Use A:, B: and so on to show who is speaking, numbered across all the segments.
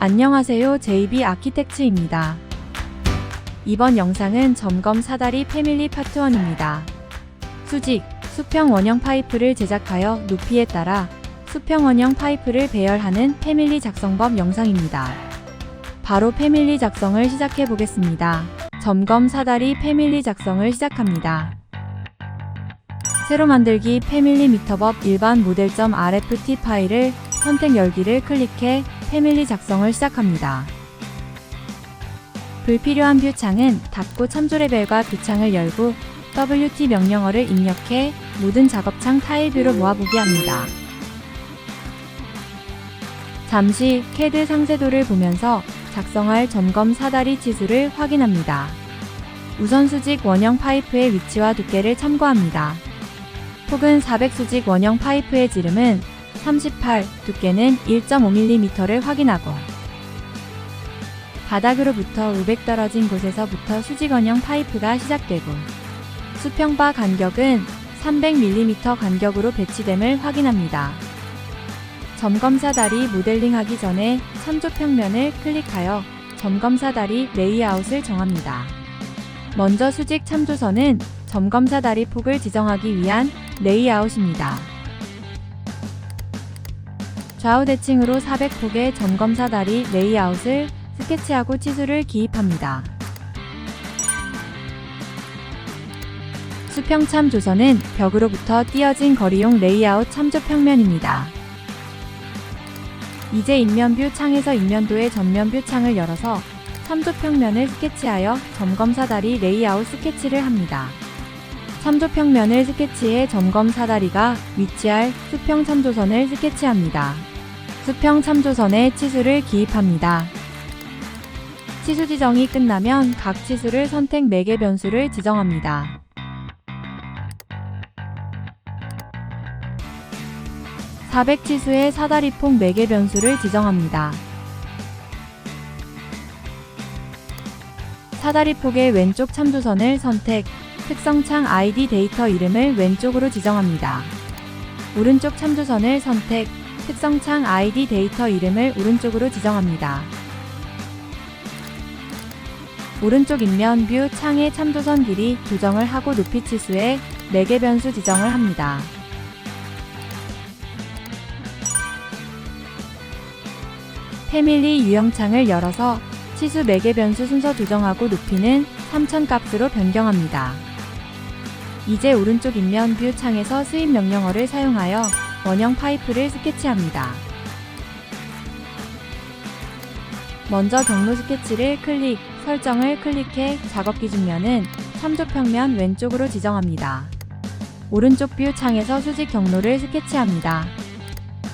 A: 안녕하세요. JB 아키텍츠입니다. 이번 영상은 점검 사다리 패밀리 파트 1입니다. 수직, 수평 원형 파이프를 제작하여 높이에 따라 수평 원형 파이프를 배열하는 패밀리 작성법 영상입니다. 바로 패밀리 작성을 시작해 보겠습니다. 점검 사다리 패밀리 작성을 시작합니다. 새로 만들기 패밀리 미터법 일반 모델.rft 파일을 선택 열기를 클릭해 패밀리 작성을 시작합니다. 불필요한 뷰창은 닫고 참조 레벨과 뷰창을 열고 WT 명령어를 입력해 모든 작업창 타일 뷰로 모아보게 합니다. 잠시 CAD 상세도를 보면서 작성할 점검 사다리 치수를 확인합니다. 우선 수직 원형 파이프의 위치와 두께를 참고합니다. 폭은 400 수직 원형 파이프의 지름은 38, 두께는 1.5mm를 확인하고 바닥으로부터 500 떨어진 곳에서부터 수직 원형 파이프가 시작되고 수평바 간격은 300mm 간격으로 배치됨을 확인합니다. 점검 사다리 모델링하기 전에 참조 평면을 클릭하여 점검 사다리 레이아웃을 정합니다. 먼저 수직 참조선은 점검 사다리 폭을 지정하기 위한 레이아웃입니다. 좌우 대칭으로 400폭의 점검 사다리 레이아웃을 스케치하고 치수를 기입합니다. 수평 참조선은 벽으로부터 띄어진 거리용 레이아웃 참조 평면입니다. 이제 인면뷰 창에서 인면도의 전면뷰 창을 열어서 참조 평면을 스케치하여 점검 사다리 레이아웃 스케치를 합니다. 참조 평면을 스케치해 점검 사다리가 위치할 수평 참조선을 스케치합니다. 수평 참조선에 치수를 기입합니다. 치수 지정이 끝나면 각 치수를 선택 매개 변수를 지정합니다. (400) 치수의 사다리폭 매개 변수를 지정합니다. 사다리폭의 왼쪽 참조선을 선택, 특성창 ID 데이터 이름을 왼쪽으로 지정합니다. 오른쪽 참조선을 선택, 특성창 ID 데이터 이름을 오른쪽으로 지정합니다. 오른쪽 인면 뷰 창의 참조선 길이 조정을 하고 높이 치수에 매개 변수 지정을 합니다. 패밀리 유형창을 열어서 치수 매개 변수 순서 조정하고 높이는 3000 값으로 변경합니다. 이제 오른쪽 인면 뷰 창에서 수입 명령어를 사용하여 원형 파이프를 스케치합니다. 먼저 경로 스케치를 클릭, 설정을 클릭해 작업 기준면은 참조 평면 왼쪽으로 지정합니다. 오른쪽 뷰 창에서 수직 경로를 스케치합니다.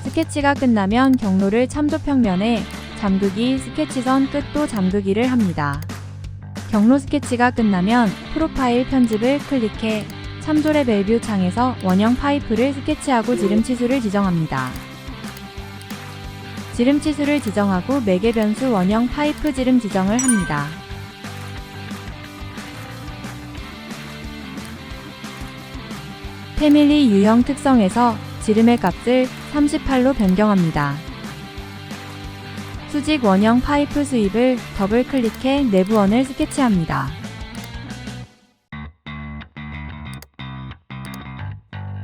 A: 스케치가 끝나면 경로를 참조 평면에 잠그기 스케치선 끝도 잠그기를 합니다. 경로 스케치가 끝나면 프로파일 편집을 클릭해 참조 레벨 뷰 창에서 원형 파이프를 스케치하고 지름 치수를 지정합니다. 지름 치수를 지정하고 매개 변수 원형 파이프 지름 지정을 합니다. 패밀리 유형 특성에서 지름의 값을 38로 변경합니다. 수직 원형 파이프 수입을 더블 클릭해 내부 원을 스케치합니다.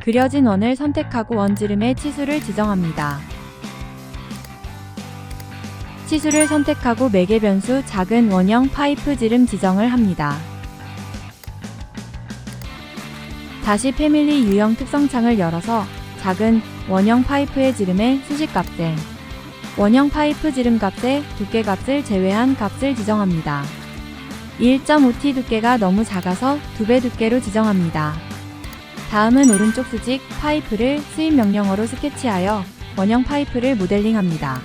A: 그려진 원을 선택하고 원 지름의 치수를 지정합니다. 치수를 선택하고 매개 변수 작은 원형 파이프 지름 지정을 합니다. 다시 패밀리 유형 특성창을 열어서 작은 원형 파이프의 지름의 수직 값에 원형 파이프 지름 값의 두께 값을 제외한 값을 지정합니다. 1.5T 두께가 너무 작아서 2배 두께로 지정합니다. 다음은 오른쪽 수직 파이프를 수입 명령어로 스케치하여 원형 파이프를 모델링합니다.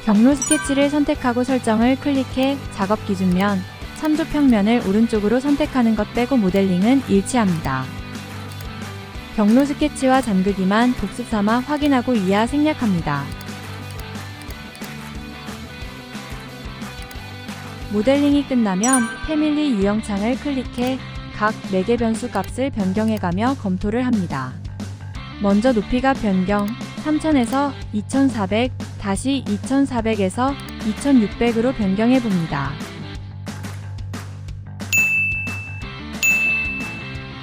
A: 경로 스케치를 선택하고 설정을 클릭해 작업 기준면, 참조 평면을 오른쪽으로 선택하는 것 빼고 모델링은 일치합니다. 경로 스케치와 잠그기만 복습 삼아 확인하고 이하 생략합니다. 모델링이 끝나면 패밀리 유형창을 클릭해 각 매개 변수 값을 변경해가며 검토를 합니다. 먼저 높이가 변경, 3000에서 2400, 다시 2400에서 2600으로 변경해 봅니다.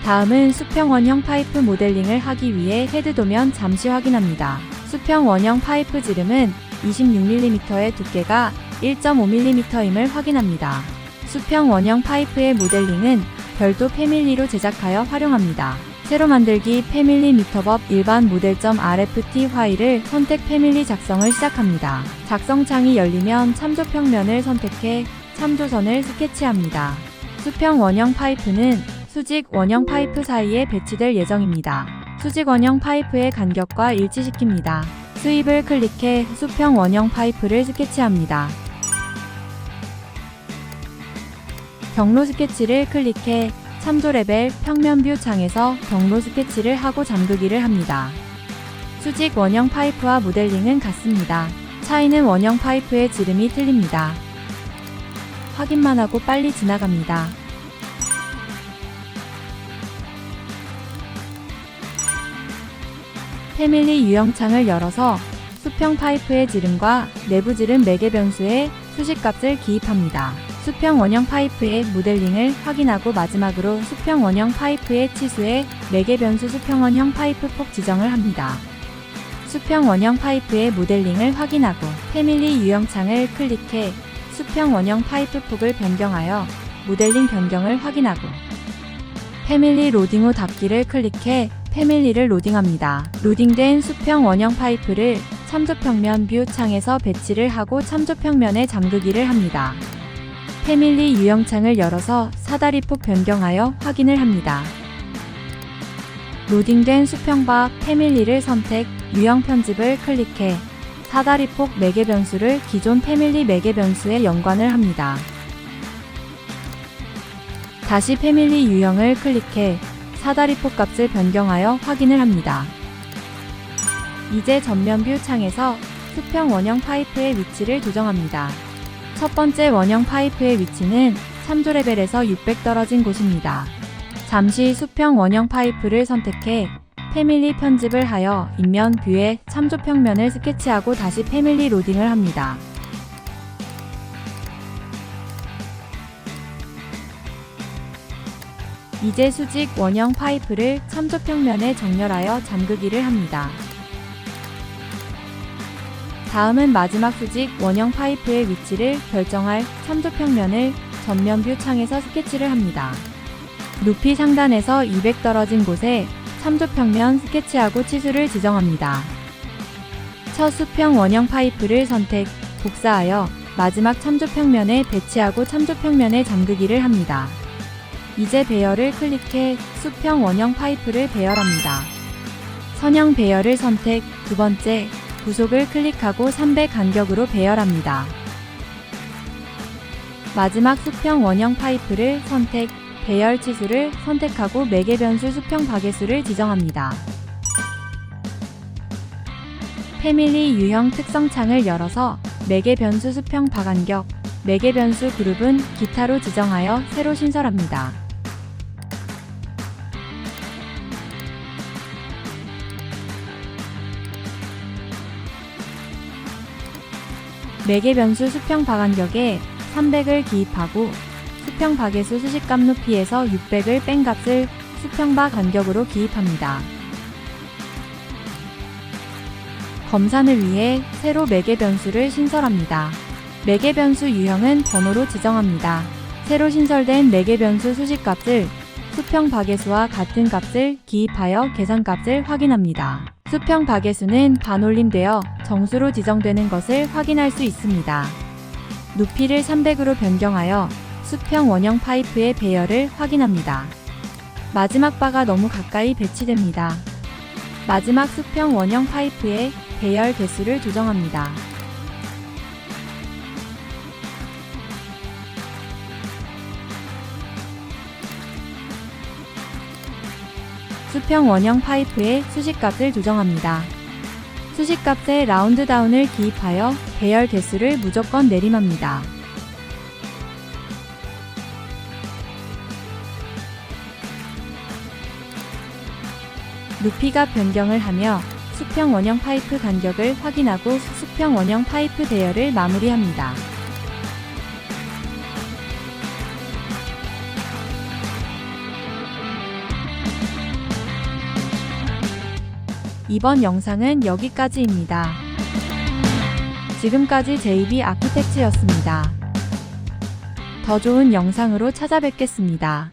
A: 다음은 수평 원형 파이프 모델링을 하기 위해 헤드 도면 잠시 확인합니다. 수평 원형 파이프 지름은 26mm의 두께가 1.5mm임을 확인합니다. 수평 원형 파이프의 모델링은 별도 패밀리로 제작하여 활용합니다. 새로 만들기 패밀리 미터법 일반 모델점 RFT 파일을 선택 패밀리 작성을 시작합니다. 작성창이 열리면 참조 평면을 선택해 참조선을 스케치합니다. 수평 원형 파이프는 수직 원형 파이프 사이에 배치될 예정입니다. 수직 원형 파이프의 간격과 일치시킵니다. 수입을 클릭해 수평 원형 파이프를 스케치합니다. 경로 스케치를 클릭해 참조 레벨 평면 뷰 창에서 경로 스케치를 하고 잠그기를 합니다. 수직 원형 파이프와 모델링은 같습니다. 차이는 원형 파이프의 지름이 틀립니다. 확인만 하고 빨리 지나갑니다. 패밀리 유형창을 열어서 수평 파이프의 지름과 내부 지름 매개 변수의 수식값을 기입합니다. 수평 원형 파이프의 모델링을 확인하고 마지막으로 수평 원형 파이프의 치수에 매개 변수 수평 원형 파이프 폭 지정을 합니다. 수평 원형 파이프의 모델링을 확인하고 패밀리 유형창을 클릭해 수평 원형 파이프 폭을 변경하여 모델링 변경을 확인하고 패밀리 로딩 후 닫기를 클릭해 패밀리를 로딩합니다. 로딩된 수평 원형 파이프를 참조평면 뷰 창에서 배치를 하고 참조평면에 잠그기를 합니다. 패밀리 유형창을 열어서 사다리폭 변경하여 확인을 합니다. 로딩된 수평바 패밀리를 선택, 유형 편집을 클릭해 사다리폭 매개 변수를 기존 패밀리 매개 변수에 연관을 합니다. 다시 패밀리 유형을 클릭해 사다리폭 값을 변경하여 확인을 합니다. 이제 전면 뷰 창에서 수평 원형 파이프의 위치를 조정합니다. 첫 번째 원형 파이프의 위치는 참조 레벨에서 600 떨어진 곳입니다. 잠시 수평 원형 파이프를 선택해 패밀리 편집을 하여 인면 뷰에 참조 평면을 스케치하고 다시 패밀리 로딩을 합니다. 이제 수직 원형 파이프를 참조 평면에 정렬하여 잠그기를 합니다. 다음은 마지막 수직 원형 파이프의 위치를 결정할 참조 평면을 전면 뷰 창에서 스케치를 합니다. 높이 상단에서 200 떨어진 곳에 참조 평면 스케치하고 치수를 지정합니다. 첫 수평 원형 파이프를 선택, 복사하여 마지막 참조 평면에 배치하고 참조 평면에 잠그기를 합니다. 이제 배열을 클릭해 수평 원형 파이프를 배열합니다. 선형 배열을 선택, 두 번째, 구속을 클릭하고 300 간격으로 배열합니다. 마지막 수평 원형 파이프를 선택, 배열 치수를 선택하고 매개 변수 수평 바개수를 지정합니다. 패밀리 유형 특성 창을 열어서 매개 변수 수평 바간격, 매개 변수 그룹은 기타로 지정하여 새로 신설합니다. 매개 변수 수평 바간격에 300을 기입하고 수평 바개수 수식값 높이에서 600을 뺀 값을 수평바 간격으로 기입합니다. 검산을 위해 새로 매개 변수를 신설합니다. 매개 변수 유형은 번호로 지정합니다. 새로 신설된 매개 변수 수식값을 수평 바개수와 같은 값을 기입하여 계산값을 확인합니다. 수평 바개수는 반올림되어 정수로 지정되는 것을 확인할 수 있습니다. 높이를 300으로 변경하여 수평 원형 파이프의 배열을 확인합니다. 마지막 바가 너무 가까이 배치됩니다. 마지막 수평 원형 파이프의 배열 개수를 조정합니다. 수평 원형 파이프의 수식값을 조정합니다. 수식값에 라운드 다운을 기입하여 배열 개수를 무조건 내림합니다. 높이가 변경을 하며 수평 원형 파이프 간격을 확인하고 수평 원형 파이프 대열을 마무리합니다. 이번 영상은 여기까지입니다. 지금까지 JB 아키텍츠였습니다. 더 좋은 영상으로 찾아뵙겠습니다.